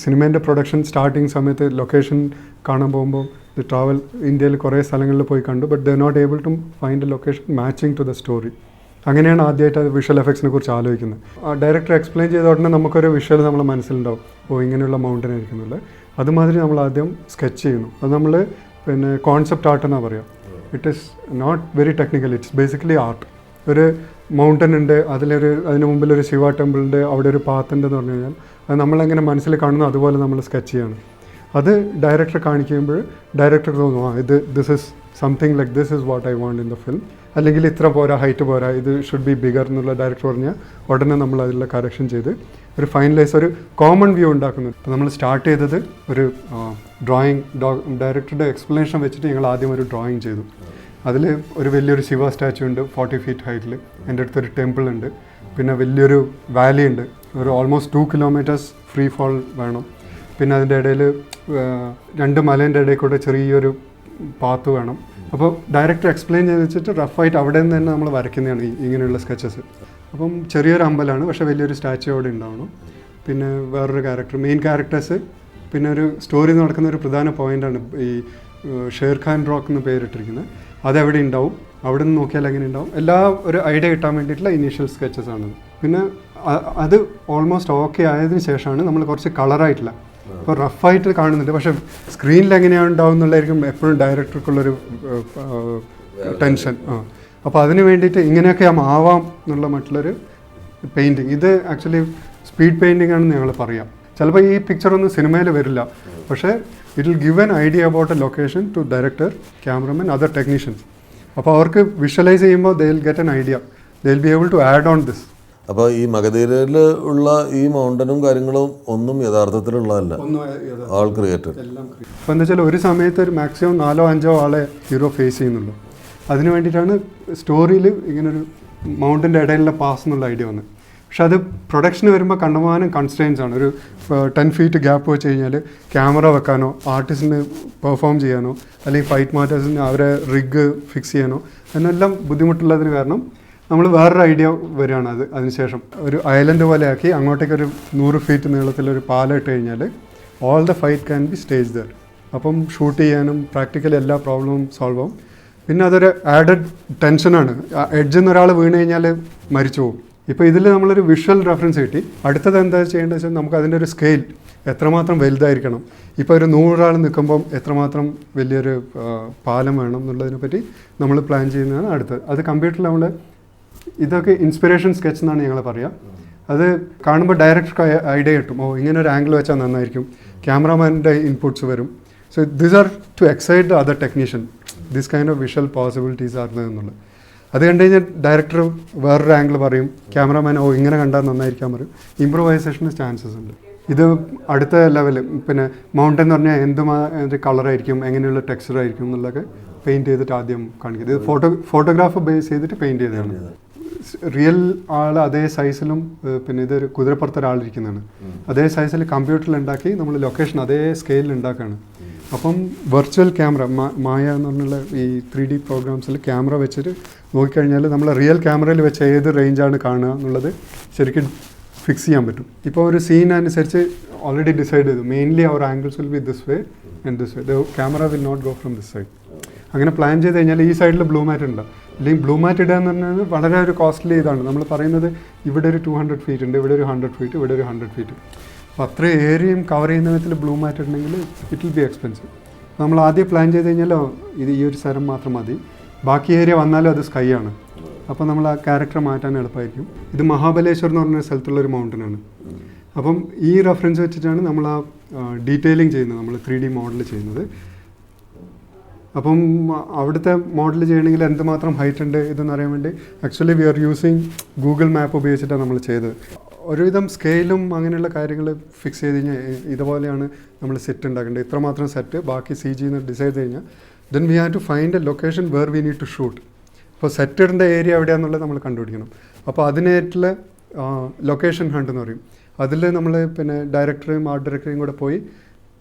സിനിമേൻ്റെ production starting സമയത്ത് location കാണാൻ പോകുമ്പോൾ ട്രാവൽ ഇന്ത്യയിൽ കുറേ സ്ഥലങ്ങളിൽ പോയി കണ്ടു. But they not able to find a location matching to the story. അങ്ങനെയാണ് ആദ്യമായിട്ട് അത് വിഷ്വൽ എഫക്ട്സിനെ കുറിച്ച് ആലോചിക്കുന്നത്. ഡയറക്ടർ എക്സ്പ്ലെയിൻ ചെയ്ത ഉടനെ നമുക്കൊരു വിഷ്വൽ നമ്മുടെ മനസ്സിലുണ്ടാവും, ഇങ്ങനെയുള്ള മൗണ്ടൻ ആയിരിക്കുന്നില്ല. അതുമാതിരി നമ്മൾ ആദ്യം സ്കെച്ച് ചെയ്യുന്നു. അത് നമ്മൾ കോൺസെപ്റ്റ് ആർട്ട് എന്നാണ് പറയുക. It is not very technical, it's basically art. ഒരു മൗണ്ടൻ ഉണ്ട്, അതിന് മുമ്പിലൊരു ശിവ ടെമ്പിൾ ഉണ്ട്, അവിടെ ഒരു പാത്ത് ഉണ്ടെന്ന് പറഞ്ഞു കഴിഞ്ഞാൽ അത് നമ്മളെങ്ങനെ മനസ്സിൽ കാണുന്നു അതുപോലെ നമ്മൾ സ്കെച്ച് ചെയ്യണം. അത് ഡയറക്ടർ കാണിക്കുമ്പോൾ ഡയറക്ടർ തോന്നുന്നു this is something like this is what I want in the film, അല്ലെങ്കിൽ ഇത്ര പോരാ, ഹൈറ്റ് പോരാ, ഇത് ഷുഡ് ബി ബിഗർ എന്നുള്ള ഡയറക്ടർ പറഞ്ഞാൽ ഉടനെ നമ്മൾ അതിലുള്ള കറക്ഷൻ ചെയ്ത് ഒരു ഫൈനലൈസ് ഒരു കോമൺ വ്യൂ ഉണ്ടാക്കുന്നു. അപ്പോൾ നമ്മൾ സ്റ്റാർട്ട് ചെയ്തത് ഒരു ഡ്രോയിങ് ഡയറക്ടറുടെ എക്സ്പ്ലനേഷൻ വെച്ചിട്ട് ഞങ്ങൾ ആദ്യം ഒരു ഡ്രോയിങ് ചെയ്തു. അതിൽ ഒരു വലിയൊരു ശിവ സ്റ്റാച്ചു ഉണ്ട് 40 feet ഹൈറ്റിൽ. എൻ്റെ അടുത്തൊരു ടെമ്പിൾ ഉണ്ട്, പിന്നെ വലിയൊരു വാലി ഉണ്ട്, ഒരു ഓൾമോസ്റ്റ് 2 kilometers ഫ്രീ ഫോൾ വേണം. പിന്നെ അതിൻ്റെ ഇടയിൽ 2 മലേൻ്റെ ഇടയിൽ കൂടെ ചെറിയൊരു പാത്ത് വേണം. അപ്പോൾ ഡയറക്ടർ എക്സ്പ്ലെയിൻ ചെയ്ത് വെച്ചിട്ട് റഫായിട്ട് അവിടെ നിന്ന് തന്നെ നമ്മൾ വരയ്ക്കുന്നതാണ് ഇങ്ങനെയുള്ള സ്കെച്ചസ്. അപ്പം ചെറിയൊരു അമ്പലമാണ്, പക്ഷേ വലിയൊരു സ്റ്റാച്ചു അവിടെ ഉണ്ടാവണം. പിന്നെ വേറൊരു ക്യാരക്ടർ, മെയിൻ ക്യാരക്ടേഴ്സ്, പിന്നെ ഒരു സ്റ്റോറി നടക്കുന്ന ഒരു പ്രധാന പോയിൻ്റാണ് ഈ ഷേർഖാൻ റോക്ക് എന്ന് പേരിട്ടിരിക്കുന്നത്. അതെവിടെ ഉണ്ടാവും, അവിടെ നിന്ന് നോക്കിയാൽ എങ്ങനെ ഉണ്ടാവും, എല്ലാ ഒരു ഐഡിയ കിട്ടാൻ വേണ്ടിയിട്ടുള്ള ഇനീഷ്യൽ സ്കെച്ചസ് ആണത്. പിന്നെ അത് ഓൾമോസ്റ്റ് ഓക്കെ ആയതിനു ശേഷമാണ് നമ്മൾ കുറച്ച് കളറായിട്ടില്ല, ഇപ്പോൾ റഫായിട്ട് കാണുന്നുണ്ട്, പക്ഷേ സ്ക്രീനിൽ എങ്ങനെയാണ് ഉണ്ടാവും എന്നുള്ളതായിരിക്കും എപ്പോഴും ഡയറക്ടർക്കുള്ളൊരു ടെൻഷൻ. അപ്പോൾ അതിന് വേണ്ടിയിട്ട് ഇങ്ങനെയൊക്കെ ആവാം എന്നുള്ള മറ്റുള്ളൊരു പെയിൻറ്റിങ്. ഇത് ആക്ച്വലി സ്പീഡ് പെയിൻറ്റിംഗ് ആണെന്ന് ഞങ്ങൾ പറയാം. ചിലപ്പോൾ ഈ പിക്ചറൊന്നും സിനിമയിൽ വരില്ല, പക്ഷേ it will give an idea about a location to director, cameraman, other technicians. അപ്പോൾ അവർക്ക് വിഷ്വലൈസ് ചെയ്യുമ്പോൾ they will get an idea, they will be able to add on this. അപ്പോൾ ഈ മഗധീരയിൽ ഉള്ള ഈ മൗണ്ടനും കാര്യങ്ങളും ഒന്നും യഥാർത്ഥത്തിലുള്ളതല്ല, ആൾ ക്രിയേറ്റഡ്. അപ്പോൾ എന്താ വെച്ചാൽ ഒരു സമയത്ത് ഒരു മാക്സിമം 4-5 ആളെ ഹീറോ ഫേസ് ചെയ്യുന്നുള്ളൂ. അതിന് വേണ്ടിയിട്ടാണ് സ്റ്റോറിയിൽ ഇങ്ങനൊരു മൗണ്ടൻ്റെ ഇടയിലുള്ള പാസ് എന്നുള്ള ഐഡിയ വന്നത്. പക്ഷെ അത് പ്രൊഡക്ഷന് വരുമ്പോൾ കണ്ടമാനം കൺസ്ട്രെയിൻസ് ആണ്. ഒരു 10 feet ഗ്യാപ്പ് വെച്ച് കഴിഞ്ഞാൽ ക്യാമറ വെക്കാനോ, ആർട്ടിസ്റ്റിന് പെർഫോം ചെയ്യാനോ, അല്ലെങ്കിൽ ഫൈറ്റ് മാറ്റേഴ്സിന് അവരെ റിഗ് ഫിക്സ് ചെയ്യാനോ എന്നെല്ലാം ബുദ്ധിമുട്ടുള്ളതിന് കാരണം നമ്മൾ വേറൊരു ഐഡിയ വരികയാണ്. അതിനുശേഷം ഒരു ഐലൻഡ് പോലെ ആക്കി അങ്ങോട്ടേക്കൊരു 100 feet നീളത്തിലൊരു പാലിട്ട് കഴിഞ്ഞാൽ all the fight can be stage there. അപ്പം ഷൂട്ട് ചെയ്യാനും പ്രാക്ടിക്കലി എല്ലാ പ്രോബ്ലവും സോൾവ് ആവും. പിന്നെ അതൊരു ആഡഡ് ടെൻഷനാണ്. എഡ്ജിൽ നിന്ന് ഒരാൾ വീണ് കഴിഞ്ഞാൽ മരിച്ചു പോകും. ഇപ്പോൾ ഇതിൽ നമ്മളൊരു വിഷ്വൽ റെഫറൻസ് കിട്ടി. അടുത്തത് എന്താ ചെയ്യേണ്ടത് വെച്ചാൽ നമുക്ക് അതിൻ്റെ ഒരു സ്കെയിൽ എത്രമാത്രം വലുതായിരിക്കണം, ഇപ്പോൾ ഒരു 100 ആൾ നിൽക്കുമ്പം എത്രമാത്രം വലിയൊരു പാലം വേണം എന്നുള്ളതിനെപ്പറ്റി നമ്മൾ പ്ലാൻ ചെയ്യുന്നതാണ് അടുത്തത്. അത് കമ്പ്യൂട്ടറിൽ നമ്മൾ ഇതൊക്കെ ഇൻസ്പിറേഷൻ സ്കെച്ച് എന്നാണ് ഞങ്ങൾ പറയുക. അത് കാണുമ്പോൾ ഡയറക്ടർക്ക് ഐഡിയ കിട്ടും, ഇങ്ങനെ ഒരു ആംഗിൾ വെച്ചാൽ നന്നായിരിക്കും, ക്യാമറാമാൻ്റെ ഇൻപുട്സ് വരും. So these are to excite the other technician, this kind of visual possibilities are എന്നുള്ളത്. അത് കണ്ടു കഴിഞ്ഞാൽ ഡയറക്ടർ വേറൊരു ആംഗിൾ പറയും, ക്യാമറാമാൻ ഇങ്ങനെ കണ്ടാൽ നന്നായിരിക്കാൻ പറയും. ഇമ്പ്രൂവൈസേഷന് ചാൻസസ് ഉണ്ട്. ഇത് അടുത്ത ലെവല്. പിന്നെ മൗണ്ടൻ എന്ന് പറഞ്ഞാൽ എന്ത് കളറായിരിക്കും, എങ്ങനെയുള്ള ടെക്സ്ചർ ആയിരിക്കും എന്നുള്ളതൊക്കെ പെയിൻറ്റ് ചെയ്തിട്ട് ആദ്യം കാണിക്കുന്നത്. ഇത് ഫോട്ടോഗ്രാഫ് ബേസ് ചെയ്തിട്ട് പെയിൻറ്റ് ചെയ്തതാണ്. റിയൽ ആൾ അതേ സൈസിലും, പിന്നെ ഇതൊരു കുതിരപ്പുറത്ത് ഒരാളിരിക്കുന്നതാണ്, അതേ സൈസിൽ കമ്പ്യൂട്ടറിൽ ഉണ്ടാക്കി നമ്മൾ ലൊക്കേഷൻ അതേ സ്കെയിലിൽ ഉണ്ടാക്കുകയാണ്. അപ്പം വെർച്വൽ ക്യാമറ മായ എന്ന് പറഞ്ഞുള്ള ഈ 3D പ്രോഗ്രാംസിൽ ക്യാമറ വെച്ചിട്ട് നോക്കിക്കഴിഞ്ഞാൽ നമ്മൾ റിയൽ ക്യാമറയിൽ വെച്ച് ഏത് റേഞ്ചാണ് കാണുക എന്നുള്ളത് ശരിക്കും ഫിക്സ് ചെയ്യാൻ പറ്റും. ഇപ്പോൾ ഒരു സീൻ അനുസരിച്ച് ഓൾറെഡി ഡിസൈഡ് ചെയ്തു, മെയിൻലി അവർ angles will be this way and this way, the camera will not go from this side. അങ്ങനെ പ്ലാൻ ചെയ്ത് കഴിഞ്ഞാൽ ഈ സൈഡിൽ ബ്ലൂ മാറ്റ് ഉണ്ട്, അല്ലെങ്കിൽ ബ്ലൂ മാറ്റ് ഇടുക എന്ന് പറഞ്ഞാൽ വളരെ ഒരു കോസ്റ്റ്ലി ഇതാണ്. നമ്മൾ പറയുന്നത് ഇവിടെ ഒരു 200 feet ഉണ്ട്, ഇവിടെ ഒരു 100 feet, ഇവിടെ ഒരു 100 feet. അപ്പോൾ അത്ര ഏരിയയും കവർ ചെയ്യുന്ന വിധത്തിൽ ബ്ലൂ മാറ്റ് ഉണ്ടെങ്കിൽ ഇറ്റ് വിൽ ബി എക്സ്പെൻസീവ്. നമ്മൾ ആദ്യം പ്ലാൻ ചെയ്ത് കഴിഞ്ഞാൽ ഇത് ഈ ഒരു സ്ഥലം മാത്രം മതി, ബാക്കി ഏരിയ വന്നാലും അത് സ്കൈ ആണ്. അപ്പോൾ നമ്മൾ ആ ക്യാരക്ടർ മാറ്റാൻ എളുപ്പമായിരിക്കും. ഇത് മഹാബലേശ്വർ എന്ന് പറഞ്ഞ സ്ഥലത്തുള്ളൊരു മൗണ്ടനാണ്. അപ്പം ഈ റെഫറൻസ് വെച്ചിട്ടാണ് നമ്മൾ ആ ഡീറ്റെയിലിംഗ് ചെയ്യുന്നത്, നമ്മൾ 3D മോഡൽ ചെയ്യുന്നത്. അപ്പം അവിടുത്തെ മോഡൽ ചെയ്യണമെങ്കിൽ എന്തുമാത്രം ഹൈറ്റ് ഉണ്ട് ഇതെന്ന് അറിയാൻ വേണ്ടി actually we are using Google map ഉപയോഗിച്ചിട്ടാണ് നമ്മൾ ചെയ്തത്. ഒരുവിധം സ്കെയിലും അങ്ങനെയുള്ള കാര്യങ്ങൾ ഫിക്സ് ചെയ്ത് കഴിഞ്ഞാൽ ഇതുപോലെയാണ് നമ്മൾ സെറ്റ് ഉണ്ടാക്കേണ്ടത്, ഇത്രമാത്രം സെറ്റ്, ബാക്കി CG എന്ന് ഡിസൈഡ് ചെയ്ത് കഴിഞ്ഞാൽ then we have to find a location where we need to shoot. അപ്പോൾ സെറ്റ് ഇടേണ്ട ഏരിയ എവിടെയാണെന്നുള്ളത് നമ്മൾ കണ്ടുപിടിക്കണം. അപ്പോൾ അതിനായിട്ടുള്ള ലൊക്കേഷൻ ഹണ്ട് എന്ന് പറയും. അതിൽ നമ്മൾ പിന്നെ ഡയറക്ടറെയും ആർട്ട് ഡയറക്ടറെയും കൂടെ പോയി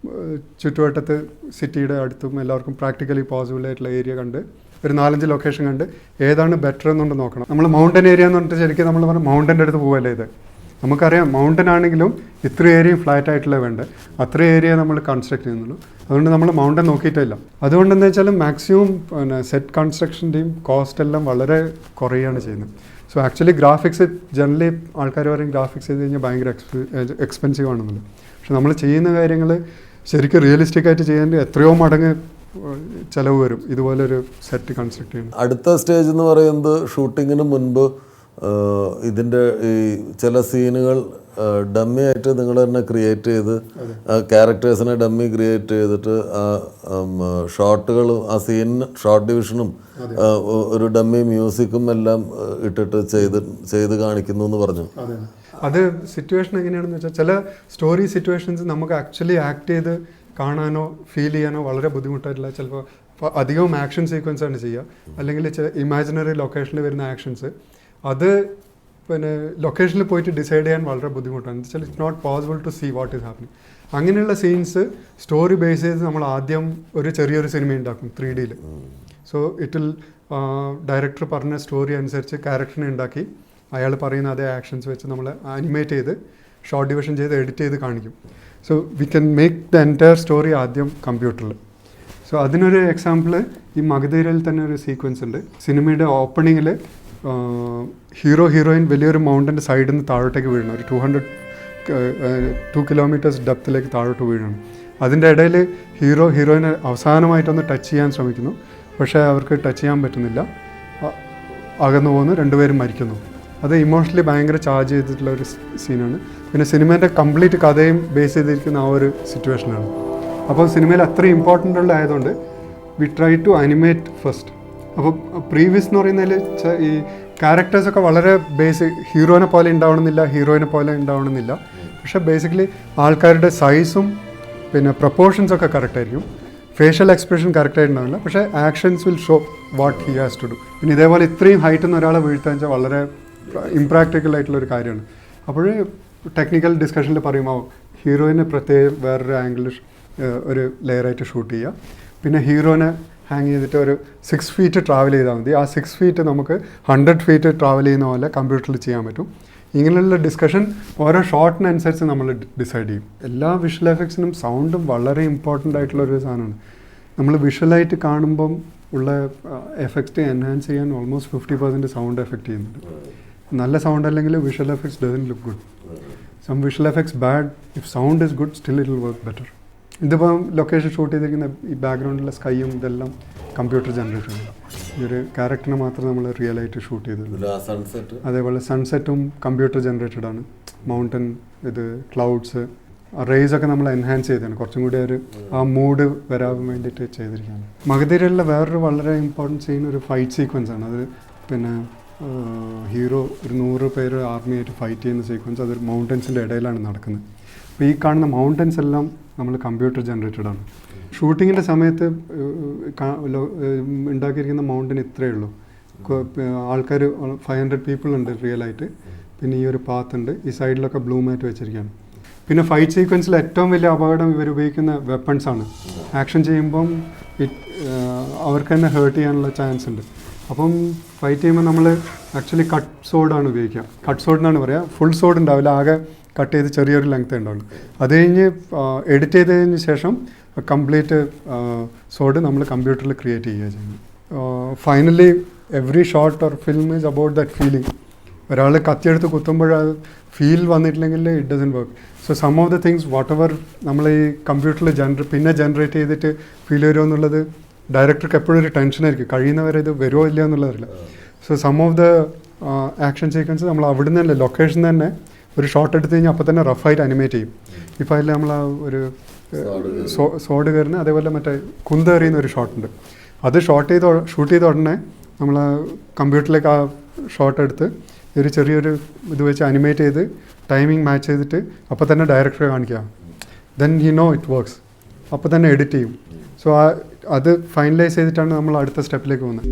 ചുറ്റുവട്ടത്ത് സിറ്റിയുടെ അടുത്തും എല്ലാവർക്കും പ്രാക്ടിക്കലി പോസിബിൾ ആയിട്ടുള്ള ഏരിയ കണ്ട് ഒരു 4-5 ലൊക്കേഷൻ കണ്ട് ഏതാണ് ബെറ്റർ എന്നുകൊണ്ട് നോക്കണം. നമ്മൾ മൗണ്ടൻ ഏരിയ എന്ന് പറഞ്ഞിട്ട് ശരിക്കും നമ്മൾ പറഞ്ഞാൽ മൗണ്ടൻ്റെ അടുത്ത് പോകല്ലേ ഇത്. നമുക്കറിയാം മൗണ്ടൻ ആണെങ്കിലും ഇത്ര ഏരിയയും ഫ്ലാറ്റ് ആയിട്ടുള്ള വേണ്ടത്, അത്ര ഏരിയ നമ്മൾ കൺസ്ട്രക്ട് ചെയ്യുന്നുള്ളൂ. അതുകൊണ്ട് നമ്മൾ മൗണ്ടൻ നോക്കിയിട്ടില്ല. അതുകൊണ്ട് എന്താ വെച്ചാൽ മാക്സിമം പിന്നെ സെറ്റ് കൺസ്ട്രക്ഷൻ്റെയും കോസ്റ്റ് എല്ലാം വളരെ കുറയാണ് ചെയ്യുന്നത്. സോ ആക്ച്വലി ഗ്രാഫിക്സ് ജനറലി ആൾക്കാർ പറയും ഗ്രാഫിക്സ് ചെയ്ത് കഴിഞ്ഞാൽ ഭയങ്കര എക്സ്പെൻസീവ് ആണെന്നുള്ളത്. പക്ഷെ നമ്മൾ ചെയ്യുന്ന കാര്യങ്ങൾ ശരിക്കും റിയലിസ്റ്റിക് ആയിട്ട് ചെയ്യാൻ എത്രയോ മടങ്ങ് ചിലവ് വരും ഇതുപോലൊരു സെറ്റ് കൺസ്ട്രക്ട് ചെയ്യണം. അടുത്ത സ്റ്റേജ് എന്ന് പറയുന്നത് ഷൂട്ടിങ്ങിന് മുൻപ് ഇതിൻ്റെ ഈ ചില സീനുകൾ ഡമ്മി ആയിട്ട് നിങ്ങൾ തന്നെ ക്രിയേറ്റ് ചെയ്ത് ക്യാരക്ടേഴ്സിനെ ഡമ്മി ക്രിയേറ്റ് ചെയ്തിട്ട് ഷോട്ടുകളും ആ സീനിന് ഷോർട്ട് ഡിവിഷനും ഒരു ഡമ്മി മ്യൂസിക്കും എല്ലാം ഇട്ടിട്ട് ചെയ്ത് കാണിക്കുന്നു എന്ന് പറഞ്ഞു. അത് സിറ്റുവേഷൻ എങ്ങനെയാണെന്ന് വെച്ചാൽ ചില സ്റ്റോറി സിറ്റുവേഷൻസ് നമുക്ക് ആക്ച്വലി ആക്ട് ചെയ്ത് കാണാനോ ഫീൽ ചെയ്യാനോ വളരെ ബുദ്ധിമുട്ടായിട്ടില്ല. ചിലപ്പോൾ അധികവും ആക്ഷൻ സീക്വൻസ് ആണ് ചെയ്യുക, അല്ലെങ്കിൽ ചില ഇമാജിനറി ലൊക്കേഷനിൽ വരുന്ന ആക്ഷൻസ് അത് പിന്നെ ലൊക്കേഷനിൽ പോയിട്ട് ഡിസൈഡ് ചെയ്യാൻ വളരെ ബുദ്ധിമുട്ടാണ്. എന്ന് വെച്ചാൽ it's not possible to see what is happening. അങ്ങനെയുള്ള സീൻസ് സ്റ്റോറി ബേസ് ചെയ്ത് നമ്മൾ ആദ്യം ഒരു ചെറിയൊരു സിനിമ ഉണ്ടാക്കും 3D. സോ ഇറ്റിൽ ഡയറക്ടർ പറഞ്ഞ സ്റ്റോറി അനുസരിച്ച് ക്യാരക്ടറിനെ ഉണ്ടാക്കി അയാൾ പറയുന്ന അതേ ആക്ഷൻസ് വെച്ച് നമ്മൾ ആനിമേറ്റ് ചെയ്ത് ഷോർട്ട് ഡിവിഷൻ ചെയ്ത് എഡിറ്റ് ചെയ്ത് കാണിക്കും. So we can make the entire story ആദ്യം കമ്പ്യൂട്ടറിൽ. സോ അതിനൊരു എക്സാമ്പിൾ ഈ മഗധീരയിൽ തന്നെ ഒരു സീക്വൻസ് ഉണ്ട്. സിനിമയുടെ ഓപ്പണിങ്ങിൽ ഹീറോയിൻ വലിയൊരു മൗണ്ടൻ്റെ സൈഡിൽ നിന്ന് താഴോട്ടേക്ക് വീഴണം. ഒരു 2 കിലോമീറ്റേഴ്സ് ഡെപ്തിലേക്ക് താഴോട്ട് വീഴണം. അതിൻ്റെ ഇടയിൽ ഹീറോയിനെ അവസാനമായിട്ടൊന്ന് ടച്ച് ചെയ്യാൻ ശ്രമിക്കുന്നു, പക്ഷേ അവർക്ക് ടച്ച് ചെയ്യാൻ പറ്റുന്നില്ല. അകന്നു പോകുന്നു, രണ്ടുപേരും മരിക്കുന്നു. അത് ഇമോഷണലി ഭയങ്കര ചാർജ് ചെയ്തിട്ടുള്ള ഒരു സീനാണ്. പിന്നെ സിനിമേൻ്റെ കംപ്ലീറ്റ് കഥയും ബേസ് ചെയ്തിരിക്കുന്ന ആ ഒരു സിറ്റുവേഷനാണ്. അപ്പോൾ സിനിമയിൽ അത്രയും ഇമ്പോർട്ടൻ്റ് ഉള്ള ആയതുകൊണ്ട് we try to animate first. അപ്പോൾ പ്രീവിയസ് എന്ന് പറയുന്നതിൽ ഈ ക്യാരക്ടേഴ്സൊക്കെ വളരെ ഹീറോയിനെ പോലെ ഉണ്ടാവണമെന്നില്ല, ഹീറോയിനെ പോലെ ഉണ്ടാവണമെന്നില്ല. പക്ഷേ ബേസിക്കലി ആൾക്കാരുടെ സൈസും പിന്നെ പ്രപ്പോർഷൻസൊക്കെ കറക്റ്റായിരിക്കും, ഫേഷ്യൽ എക്സ്പ്രഷൻ കറക്റ്റായിട്ടുണ്ടാവില്ല, പക്ഷേ actions will show what he has to do. പിന്നെ ഇതേപോലെ ഇത്രയും ഹൈറ്റിൽ നിന്ന് ഒരാളെ വീഴ്ത്താൻ വെച്ചാൽ വളരെ ഇംപ്രാക്ടിക്കൽ ആയിട്ടുള്ളൊരു കാര്യമാണ്. അപ്പോൾ ടെക്നിക്കൽ ഡിസ്കഷനിൽ പറയുമ്പോൾ ഹീറോയിനെ പ്രത്യേകം വേറൊരു ആംഗിളിൽ ഒരു ലെയറായിട്ട് ഷൂട്ട് ചെയ്യുക. പിന്നെ ഹീറോനെ ഹാങ് ചെയ്തിട്ട് ഒരു 6 ഫീറ്റ് ട്രാവൽ ചെയ്താൽ മതി. ആ 6 ഫീറ്റ് നമുക്ക് 100 ഫീറ്റ് ട്രാവൽ ചെയ്യുന്ന പോലെ കമ്പ്യൂട്ടറിൽ ചെയ്യാൻ പറ്റും. ഇങ്ങനെയുള്ള ഡിസ്കഷൻ ഓരോ ഷോട്ടിനനുസരിച്ച് നമ്മൾ ഡിസൈഡ് ചെയ്യും. എല്ലാ വിഷ്വൽ എഫക്ട്സിനും സൗണ്ടും വളരെ ഇമ്പോർട്ടൻ്റ് ആയിട്ടുള്ളൊരു സാധനമാണ്. നമ്മൾ വിഷ്വലായിട്ട് കാണുമ്പം ഉള്ള എഫക്റ്റ് എൻഹാൻസ് ചെയ്യാൻ ഓൾമോസ്റ്റ് 50% സൗണ്ട് എഫക്റ്റ് ചെയ്യുന്നുണ്ട്. നല്ല സൗണ്ട് അല്ലെങ്കിൽ visual effects doesn't look good. Some visual effects bad, if sound is good still it will work better. ഇതിപ്പം ലൊക്കേഷൻ ഷൂട്ട് ചെയ്തിരിക്കുന്ന ഈ ബാക്ക്ഗ്രൗണ്ടിലെ സ്കൈയും ഇതെല്ലാം കമ്പ്യൂട്ടർ ജനറേറ്റ് ആണ്. ഈ ഒരു ക്യാരക്ടറിനെ മാത്രം നമ്മൾ റിയലായിട്ട് ഷൂട്ട് ചെയ്തിട്ടുണ്ട്. അതേപോലെ സൺസെറ്റും കമ്പ്യൂട്ടർ ജനറേറ്റഡ് ആണ്. മൗണ്ടൻ, ഇത് ക്ലൗഡ്സ്, റേസൊക്കെ നമ്മൾ എൻഹാൻസ് ചെയ്തതാണ്, കുറച്ചും കൂടി ഒരു ആ മൂഡ് വരാൻ വേണ്ടിയിട്ട് ചെയ്തിരിക്കുകയാണ്. മഗധീരയിലെ വേറൊരു വളരെ ഇമ്പോർട്ടൻറ്റ് സീൻ ഒരു ഫൈറ്റ് സീക്വൻസ് ആണ്. അത് പിന്നെ ഹീറോ ഒരു 100 പേര് ആർമിയായിട്ട് ഫൈറ്റ് ചെയ്യുന്ന സീക്വൻസ് അതൊരു മൗണ്ടൻസിൻ്റെ ഇടയിലാണ് നടക്കുന്നത്. അപ്പോൾ ഈ കാണുന്ന മൗണ്ടൻസ് എല്ലാം നമ്മൾ കമ്പ്യൂട്ടർ ജനറേറ്റഡ് ആണ്. ഷൂട്ടിങ്ങിൻ്റെ സമയത്ത് ഉണ്ടാക്കിയിരിക്കുന്ന മൗണ്ടൻ ഇത്രയേ ഉള്ളൂ. ആൾക്കാർ 500 പീപ്പിൾ ഉണ്ട് റിയലായിട്ട്. പിന്നെ ഈ ഒരു പാത്ത് ഉണ്ട്, ഈ സൈഡിലൊക്കെ ബ്ലൂ മാറ്റ് വെച്ചിരിക്കുകയാണ്. പിന്നെ ഫൈറ്റ് സീക്വൻസിൽ ഏറ്റവും വലിയ അപകടം ഇവർ ഉപയോഗിക്കുന്ന വെപ്പൺസാണ്. ആക്ഷൻ ചെയ്യുമ്പം അവർക്ക് തന്നെ ഹേർട്ട് ചെയ്യാനുള്ള ചാൻസ് ഉണ്ട്. അപ്പം ഫൈറ്റ് ചെയ്യുമ്പോൾ നമ്മൾ ആക്ച്വലി കട്ട് സോഡാണ് ഉപയോഗിക്കുക. കട്ട് സോഡ് എന്നാണ് പറയുക. ഫുൾ സോഡ് ഉണ്ടാവില്ല, ആകെ കട്ട് ചെയ്ത് ചെറിയൊരു ലെങ്ത് ഉണ്ടാവുള്ളൂ. അത് കഴിഞ്ഞ് എഡിറ്റ് ചെയ്തതിന് ശേഷം കംപ്ലീറ്റ് സോഡ് നമ്മൾ കമ്പ്യൂട്ടറിൽ ക്രിയേറ്റ് ചെയ്യുക ചെയ്യുന്നത്. Finally every shot or film is about that feeling. ഒരാൾ കത്തിയെടുത്ത് കുത്തുമ്പോൾ ഫീൽ വന്നിട്ടില്ലെങ്കിൽ it doesn't work. So some of the things whatever നമ്മൾ ഈ കമ്പ്യൂട്ടറിൽ പിന്നെ ജനറേറ്റ് ചെയ്തിട്ട് ഫീൽ വരുമോ എന്നുള്ളത് ഡയറക്ടർക്ക് എപ്പോഴും ഒരു ടെൻഷനായിരിക്കും, കഴിയുന്നവരെ ഇത് വരുമോ ഇല്ല എന്നുള്ളതറിയില്ല. So some of the action sequence നമ്മൾ അവിടുന്ന് തന്നെ ലൊക്കേഷൻ തന്നെ ഒരു ഷോട്ട് എടുത്തു കഴിഞ്ഞാൽ അപ്പോൾ തന്നെ റഫായിട്ട് അനിമേറ്റ് ചെയ്യും. ഇപ്പോൾ അതിൽ നമ്മൾ ആ ഒരു സോഡ് കയറുന്ന അതേപോലെ മറ്റേ കുന്തെറിയുന്ന ഒരു ഷോട്ടുണ്ട്. അത് ഷൂട്ട് ചെയ്ത ഉടനെ നമ്മൾ കമ്പ്യൂട്ടറിലേക്ക് ആ ഷോട്ട് എടുത്ത് ഒരു ചെറിയൊരു ഇത് വെച്ച് അനിമേറ്റ് ചെയ്ത് ടൈമിംഗ് മാച്ച് ചെയ്തിട്ട് അപ്പോൾ തന്നെ ഡയറക്ടറെ കാണിക്കുക. Then he know it works. അപ്പോൾ തന്നെ എഡിറ്റ് ചെയ്യും. സോ അത് ഫൈനലൈസ് ചെയ്തിട്ടാണ് നമ്മൾ അടുത്ത സ്റ്റെപ്പിലേക്ക് പോകുന്നത്.